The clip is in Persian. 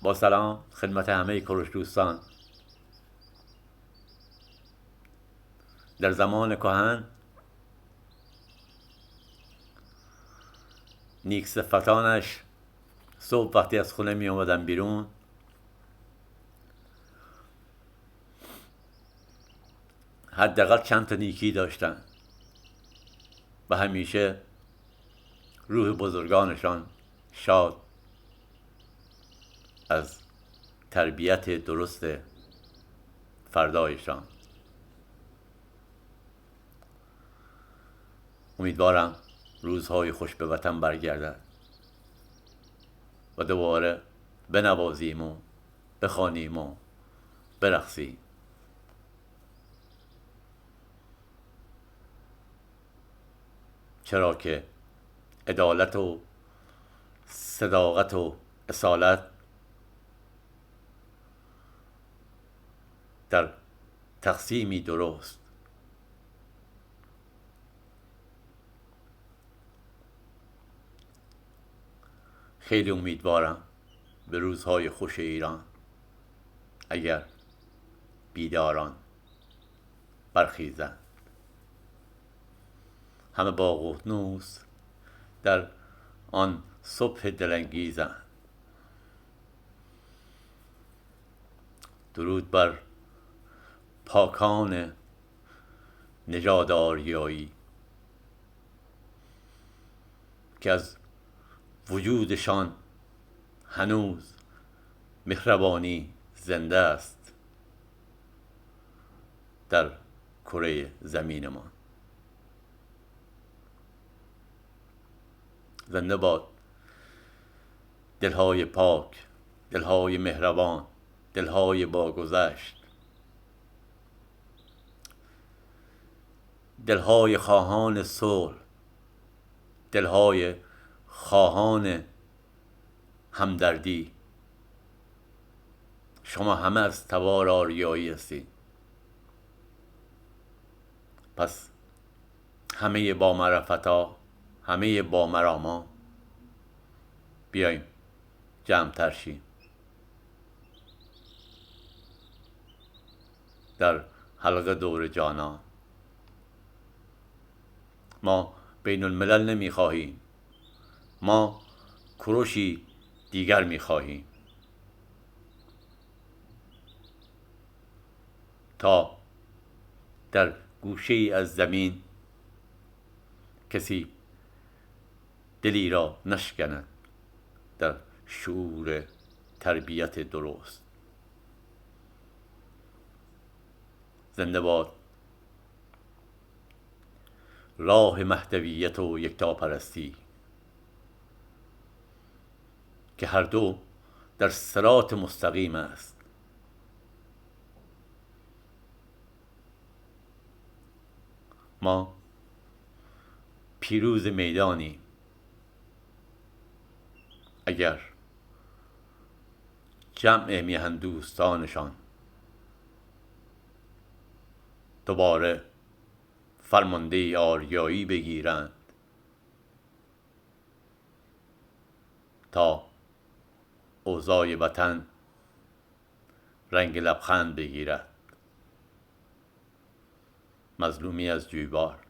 با سلام خدمت همه کوروش دوستان. در زمان کهن نیک صفتانش صبح وقتی از خونه می اومدن بیرون حداقل چند تا نیکی داشتن و همیشه روح بزرگانشان شاد از تربیت درست فردایشان. امیدوارم روزهای خوش به وطن برگردد و دوباره بنوازیم و بخوانیم و برقصیم. چرا که عدالت و صداقت و اصالت در تقسیمی درست خیلی امیدوارم به روزهای خوش ایران اگر بیداران برخیزند. همه با ققنوس در آن صبح دلانگیزند. درود بر پاکان نژاد آریایی که از وجودشان هنوز مهربانی زنده است در کره زمینمان. زنده باد دلهای پاک، دلهای مهربان، دلهای باگذشت، دلهای خواهان صلح، دلهای خواهان همدردی. شما همه از تبار آریایی هستید. پس همه با معرفتا، همه با مراما بیاییم جمع ترشیم در حلقه دور جانان. ما بین الملل نمی خواهیم، ما کوروشی دیگر می خواهیم تا در گوشه ای از زمین کسی دلی را نشکند در شعور تربیت درست. زنده باد راه مهدویت و یکتاپرستی که هر دو در صراط مستقیم است. ما پیروز میدانی اگر جمع میهن دوستانشان دوباره فرمانده آریایی بگیرند تا اوضاع وطن رنگ لبخند بگیرد. مظلومی از جویبار.